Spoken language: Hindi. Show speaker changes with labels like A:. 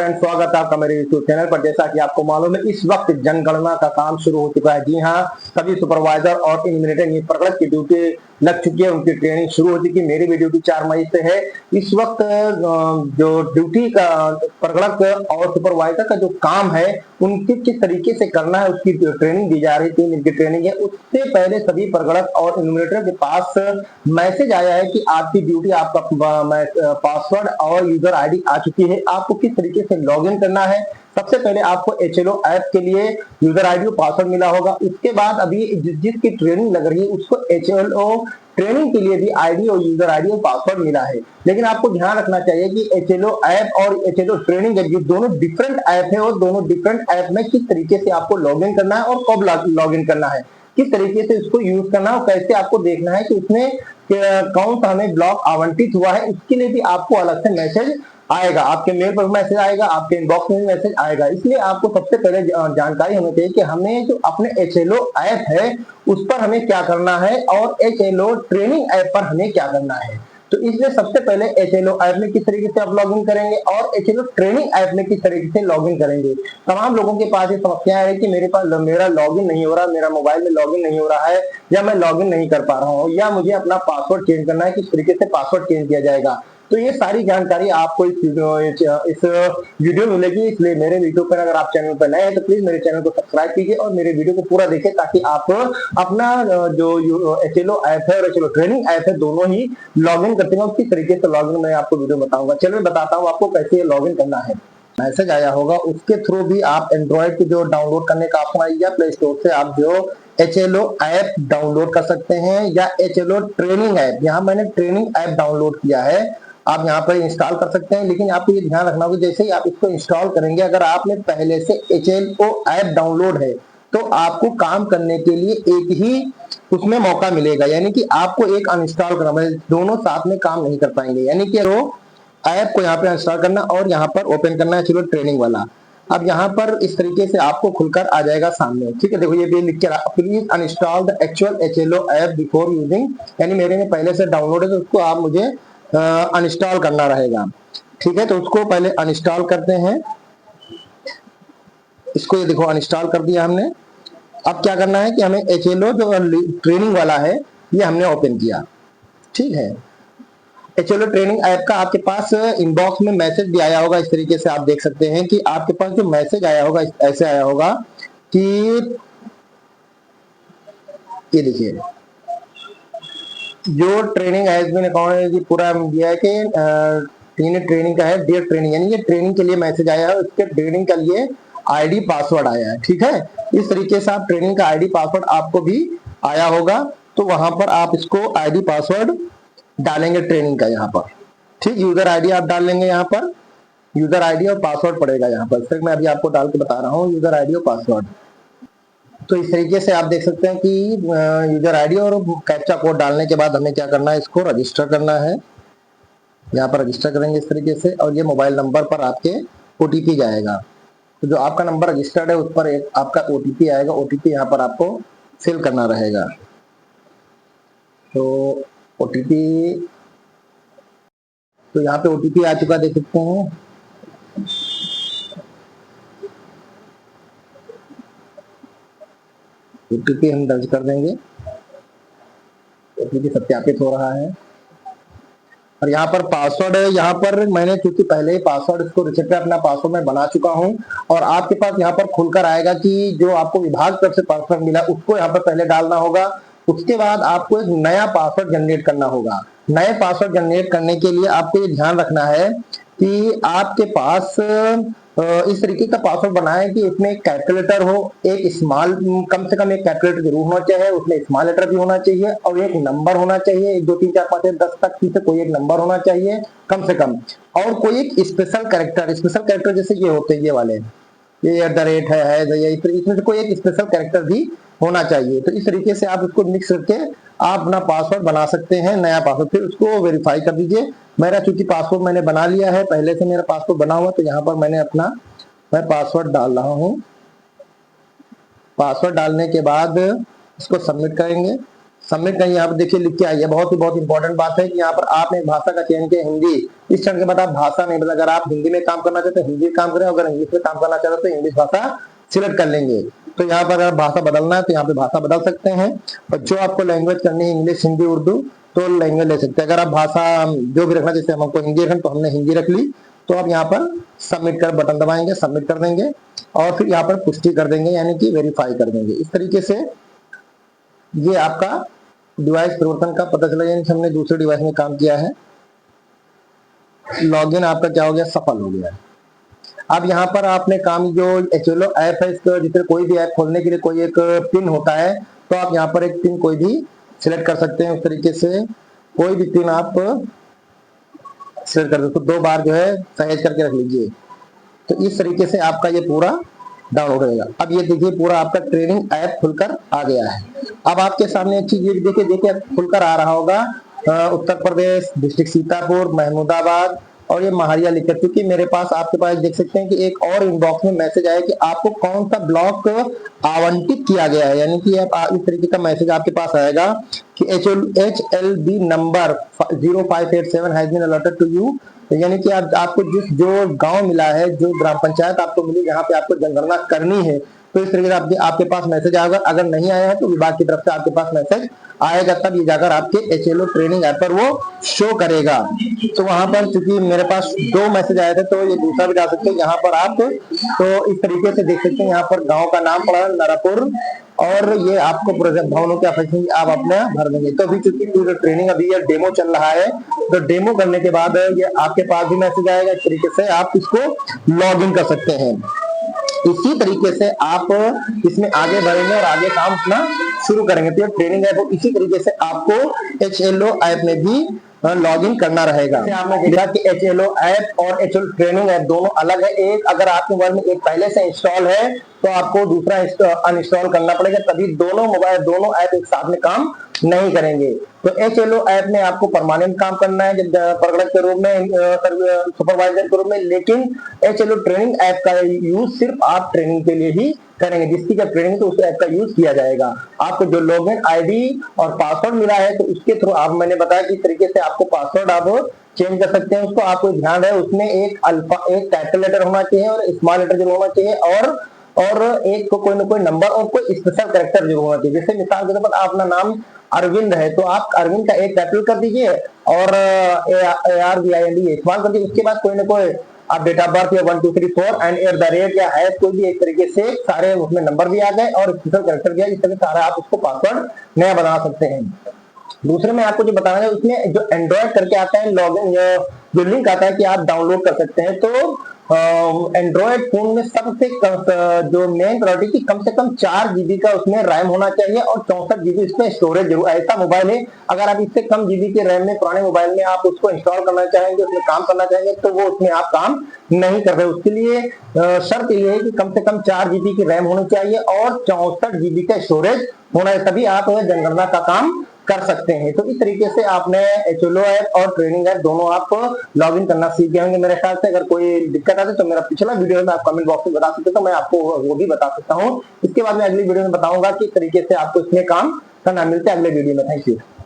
A: फ्रेंड, स्वागत है आपका मेरे यूट्यूब चैनल पर। जैसा कि आपको मालूम है, इस वक्त जनगणना का काम शुरू हो चुका है। जी हाँ, सभी सुपरवाइजर और इन्यूमरेटर प्रकल्प की ड्यूटी लग चुकी है, उनकी ट्रेनिंग शुरू हो चुकी है। मेरी भी ड्यूटी 4 मई से है। इस वक्त जो ड्यूटी का प्रकल्प और सुपरवाइजर का जो काम है, उनकी किस तरीके से करना है उसकी ट्रेनिंग दी जा रही है। 3 दिन की ट्रेनिंग है। उससे पहले सभी प्रकल्प और इन्यूमरेटर के पास मैसेज आया है कि आपकी ड्यूटी, आपका पासवर्ड और यूजर आईडी आ चुकी है। आपको किस तरीके से लॉगिन करना है। सबसे पहले आपको HLO ऐप के लिए यूजर आईडी और पासवर्ड मिला होगा। उसके बाद अभी जिसकी ट्रेनिंग लग रही है उसको HLO ट्रेनिंग के लिए भी आईडी और यूजर आईडी और पासवर्ड मिला है। लेकिन आपको ध्यान रखना चाहिए कि HLO ऐप और HLO ट्रेनिंग ये दोनों डिफरेंट ऐप है, और दोनों डिफरेंट ऐप में किस तरीके से आपको लॉगिन करना है और कब लॉगिन करना है, किस तरीके से उसको यूज करना है और कैसे आपको देखना है कि उसमें कौन सा हमें ब्लॉक आवंटित हुआ है, उसके लिए भी आपको अलग से मैसेज आएगा। आपके मेल पर मैसेज आएगा, आपके इनबॉक्स में मैसेज आएगा। इसलिए आपको सबसे पहले जानकारी होनी चाहिए कि हमें जो अपने HLO ऐप है उस पर हमें क्या करना है और HLO ट्रेनिंग ऐप पर हमें क्या करना है। तो इसलिए सबसे पहले HLO ऐप में किस तरीके से आप लॉगिन करेंगे और HLO ट्रेनिंग ऐप में किस तरीके से लॉगिन करेंगे। तमाम लोगों के पास ये समस्या है कि मेरा लॉगिन नहीं हो रहा, मेरा मोबाइल में लॉगिन नहीं हो रहा है, या मैं लॉगिन नहीं कर पा रहा हूँ, या मुझे अपना पासवर्ड चेंज करना है, किस तरीके से पासवर्ड चेंज किया जाएगा। तो ये सारी जानकारी आपको इस वीडियो में मिलेगी। इसलिए मेरे वीडियो पर अगर आप चैनल पर नए हैं तो प्लीज मेरे चैनल को सब्सक्राइब कीजिए और मेरे वीडियो को पूरा देखें, ताकि आप अपना जो HLO ऐप है और HLO ट्रेनिंग ऐप है दोनों ही लॉगिन करते हैं। किस तरीके से लॉगिन मैं आपको वीडियो बताऊंगा। चलिए बताता हूँ आपको कैसे लॉगिन करना है। मैसेज आया होगा, उसके थ्रू भी आप एंड्रॉइड की जो डाउनलोड करने का ऑप्शन आएगा प्ले स्टोर से, आप जो HLO ऐप डाउनलोड कर सकते हैं, या HLO ट्रेनिंग ऐप, यहाँ मैंने ट्रेनिंग ऐप डाउनलोड किया है, आप यहाँ पर इंस्टॉल कर सकते हैं। लेकिन आपको ये ध्यान रखना होगा, जैसे ही आप इसको इंस्टॉल करेंगे, अगर आपने पहले से HLO ऐप डाउनलोड है तो आपको काम करने के लिए एक ही उसमें मौका मिलेगा, यानी कि आपको एक अनइंस्टॉल करना, दोनों साथ में काम नहीं कर पाएंगे। यानी कि वो ऐप को यहाँ पे इंस्टॉल करना और यहाँ पर ओपन करना है HLO ट्रेनिंग वाला। अब यहाँ पर इस तरीके से आपको खुलकर आ जाएगा सामने। ठीक है, देखो ये भी लिख के रहा, please uninstall the actual HLO app before using, यानी मेरे में पहले से डाउनलोड है तो उसको आप मुझे अनइंस्टॉल करना रहेगा। ठीक है, तो उसको पहले अनइंस्टॉल करते हैं। इसको ये देखो अनइंस्टॉल कर दिया हमने। अब क्या करना है कि हमें HLO जो ट्रेनिंग वाला है ये हमने ओपन किया। ठीक है, HLO ट्रेनिंग ऐप का आपके पास इनबॉक्स में मैसेज भी आया होगा। इस तरीके से आप देख सकते हैं कि आपके पास जो मैसेज आया होगा ऐसे आया होगा कि ये देखिए, जो ट्रेनिंग एडमिन अकाउंट है पूरा दिया है कि ट्रेनिंग का है, डियर ट्रेनिंग, यानी ये ट्रेनिंग के लिए मैसेज आया है, उसके ट्रेनिंग के लिए आईडी पासवर्ड आया है। ठीक है, इस तरीके से आप ट्रेनिंग का आईडी पासवर्ड आपको भी आया होगा, तो वहां पर आप इसको आईडी पासवर्ड डालेंगे ट्रेनिंग का यहाँ पर। ठीक, यूजर आईडी आप डाल लेंगे यहाँ पर, यूजर आईडी और पासवर्ड पड़ेगा यहाँ पर। फिर मैं अभी आपको डाल के बता रहा हूँ यूजर आईडी और पासवर्ड। तो इस तरीके से आप देख सकते हैं कि यूजर आईडी और कैप्चा कोड डालने के बाद हमें क्या करना है, इसको रजिस्टर करना है। यहाँ पर रजिस्टर करेंगे इस तरीके से, और ये मोबाइल नंबर पर आपके OTP जाएगा। तो जो आपका नंबर रजिस्टर्ड है उस पर एक आपका OTP आएगा। OTP यहाँ पर आपको फिल करना रहेगा। तो OTP, तो यहाँ पे OTP आ चुका, देख सकते हैं। OTP हम दर्ज कर देंगे। OTP सत्यापित हो रहा है। और यहाँ पर पासवर्ड है, यहाँ पर मैंने क्योंकि पहले ही पासवर्ड इसको रिसेट पे अपना पासवर्ड मैं बना चुका हूँ, और आपके पास यहाँ पर खुलकर आएगा कि जो आपको विभाग तरफ से पासवर्ड मिला उसको यहाँ पर पहले डालना होगा। उसके बाद आपको एक नया पासवर्ड जनरेट करना होगा। नए पासवर्ड जनरेट करने के लिए आपको ये ध्यान रखना है कि आपके पास इस तरीके का पासवर्ड बनाएं कि उसमें एक कैलकुलेटर हो, एक स्मॉल, कम से कम एक कैलकुलेटर जरूर होना चाहिए, उसमें स्मॉल लेटर भी होना चाहिए, और एक नंबर होना चाहिए, 1 2 3 4 5 6 10 तक से कोई एक नंबर होना चाहिए कम से कम, और कोई एक स्पेशल कैरेक्टर जैसे ये होते हैं, ये वाले, ये @ है, ये इसमें से कोई एक स्पेशल कैरेक्टर भी होना चाहिए। तो इस तरीके से आप इसको मिक्स करके आप अपना पासवर्ड बना सकते हैं, नया पासवर्ड। फिर उसको वेरीफाई कर दीजिए। मेरा चूंकि पासवर्ड मैंने बना लिया है, पहले से मेरा पासवर्ड बना हुआ, तो यहाँ पर मैं पासवर्ड डाल रहा हूँ। पासवर्ड डालने के बाद इसको सबमिट करेंगे। सबमिट कहीं यहाँ पर देखिए लिख के आई है। बहुत इंपॉर्टेंट बात है कि यहाँ पर आपने भाषा का चयन किया हिंदी। इस क्षण के बाद आप भाषा नहीं बदल, अगर आप हिंदी में काम करना चाहते हैं हिंदी काम करें, अगर इंग्लिश में काम करना चाहते हैं तो इंग्लिश भाषा सिलेक्ट कर लेंगे। तो यहाँ पर अगर भाषा बदलना है तो यहाँ पे भाषा बदल सकते हैं, और जो आपको लैंग्वेज करनी है इंग्लिश हिंदी उर्दू तो लैंग्वेज ले सकते हैं। अगर आप भाषा जो भी रखना, जैसे हमको हिंदी रखना तो हमने हिंदी रख ली, तो आप यहाँ पर सबमिट कर बटन दबाएंगे, सबमिट कर देंगे और फिर यहाँ पर पुष्टि कर देंगे, यानी कि वेरीफाई कर देंगे। इस तरीके से ये आपका डिवाइस परिवर्तन का पता चला, यानी हमने दूसरे डिवाइस में काम किया है। लॉगिन आपका क्या हो गया, सफल हो गया है। अब यहाँ पर आपने काम जो HLO ऐप है, इसको जिससे कोई भी ऐप खोलने के लिए कोई एक पिन होता है, तो आप यहाँ पर एक पिन कोई भी सिलेक्ट कर सकते हैं। उस तरीके से कोई भी पिन आप सिलेक्ट कर सकते, तो 2 बार जो है सहेज करके रख लीजिए। तो इस तरीके से आपका ये पूरा डाउनलोड होगा। अब ये देखिए पूरा आपका ट्रेनिंग ऐप खुलकर आ गया है। अब आपके सामने एक चीज देखिए खुलकर आ रहा होगा, उत्तर प्रदेश, डिस्ट्रिक्ट सीतापुर, महमूदाबाद और ये महारिया लिखा। क्योंकि मेरे पास आपके पास देख सकते हैं कि एक और इनबॉक्स में मैसेज आया कि आपको कौन सा ब्लॉक आवंटित किया गया है, यानी कि आप इस तरीके का मैसेज आपके पास आएगा कि HLB number 0587 has been allotted to you. यानी कि आपको जो गांव मिला है, जो ग्राम पंचायत आपको मिली जहां पे आपको जनगणना करनी है, तो इस तरीके से आपके पास मैसेज आएगा। अगर नहीं आया है तो विभाग की तरफ से आपके पास मैसेज आएगा, तब ये जाकर आपके HLO ट्रेनिंग ऐप पर वो शो करेगा। तो वहां पर चूंकि मेरे पास 2 मैसेज आए थे, तो ये दूसरा भी डाल सकते हैं यहाँ पर आप। तो इस तरीके से देख सकते हैं यहाँ पर गांव का नाम पड़ा नरापुर, और ये आपको प्रोजेक्ट भवनों के ऑफिस आप अपने भर देंगे। तो अभी चूंकि पूरा ट्रेनिंग अभी ये डेमो चल रहा है, तो डेमो करने के बाद ये आपके पास भी मैसेज आएगा। इस तरीके से आप इसको लॉग इन कर सकते हैं। इसी तरीके से आप इसमें आगे बढ़ेंगे और आगे काम अपना शुरू करेंगे। तो ये ट्रेनिंग है, तो इसी तरीके से आपको HLO ऐप में भी लॉग इन करना रहेगा। आपने देखा कि HLO ऐप और HLO ट्रेनिंग ऐप दोनों अलग है। एक अगर आपके मोबाइल में एक पहले से इंस्टॉल है तो आपको दूसरा अनइंस्टॉल करना पड़ेगा, तभी दोनों ऐप एक साथ में काम नहीं करेंगे। तो HLO ऐप में आपको परमानेंट काम करना है प्रगणक के रूप में, सुपरवाइजर के रूप में, लेकिन HLO ट्रेनिंग ऐप का यूज सिर्फ आप ट्रेनिंग के लिए ही करेंगे। जिसकी जब ट्रेनिंग तो उस ऐप का यूज किया जाएगा। आपको जो लॉगिन ID और पासवर्ड मिला है, तो उसके थ्रू आप, मैंने बताया कि इस तरीके से आपको पासवर्ड आप चेंज कर सकते हैं। उसको आपको ध्यान है उसमें एक कैपिटल लेटर होना चाहिए और स्मॉल लेटर जरूर होना चाहिए, और एक को कोई ना कोई नंबर और कोई स्पेशल कैरेक्टर जरूर होना चाहिए। जैसे मिसाल के तौर पर अपना नाम अरविंद है, तो आप अरविंद का एक कैपिटल कर दीजिए और ARVIND इस्तेमाल कर दीजिए। उसके बाद कोई ना कोई आप डेट ऑफ बर्थ या 1 2 3 4 एंड @ या है कोई भी एक तरीके से सारे उसमें नंबर भी आ गए और स्पेशल कैरेक्टर भी आ, इस तरह सारा आप उसको पासवर्ड नया बना सकते हैं। दूसरे में आपको जो बताना है, उसमें जो एंड्रॉइड करके आता है लॉगिन, जो लिंक आता है कि आप डाउनलोड कर सकते हैं। तो एंड्रॉइड फोन में सबसे जो मेन प्रायोरिटी की कम से कम 4 GB का उसमें रैम होना चाहिए और 64 GB इसमें स्टोरेज जरूर। ऐसा मोबाइल है अगर आप इससे कम GB के रैम में पुराने मोबाइल में आप उसको इंस्टॉल करना चाहेंगे, उसमें काम करना चाहेंगे, तो वो उसमें आप काम नहीं कर रहे। उसके लिए शर्त ये है कि कम से कम 4 GB की रैम होनी चाहिए और 64 GB का स्टोरेज होना है, तभी आप जनगणना का काम कर सकते हैं। तो इस तरीके से आपने HLO ऐप और ट्रेनिंग ऐप दोनों आप लॉग इन करना सीख गए होंगे मेरे ख्याल से। अगर कोई दिक्कत आती तो मेरा पिछला वीडियो में आप कमेंट बॉक्स में बता सकते, तो मैं आपको वो भी बता सकता हूँ। इसके बाद मैं अगली वीडियो में बताऊंगा कि तरीके से आपको इसमें काम करना। मिलते हैं अगले वीडियो में। Thank you.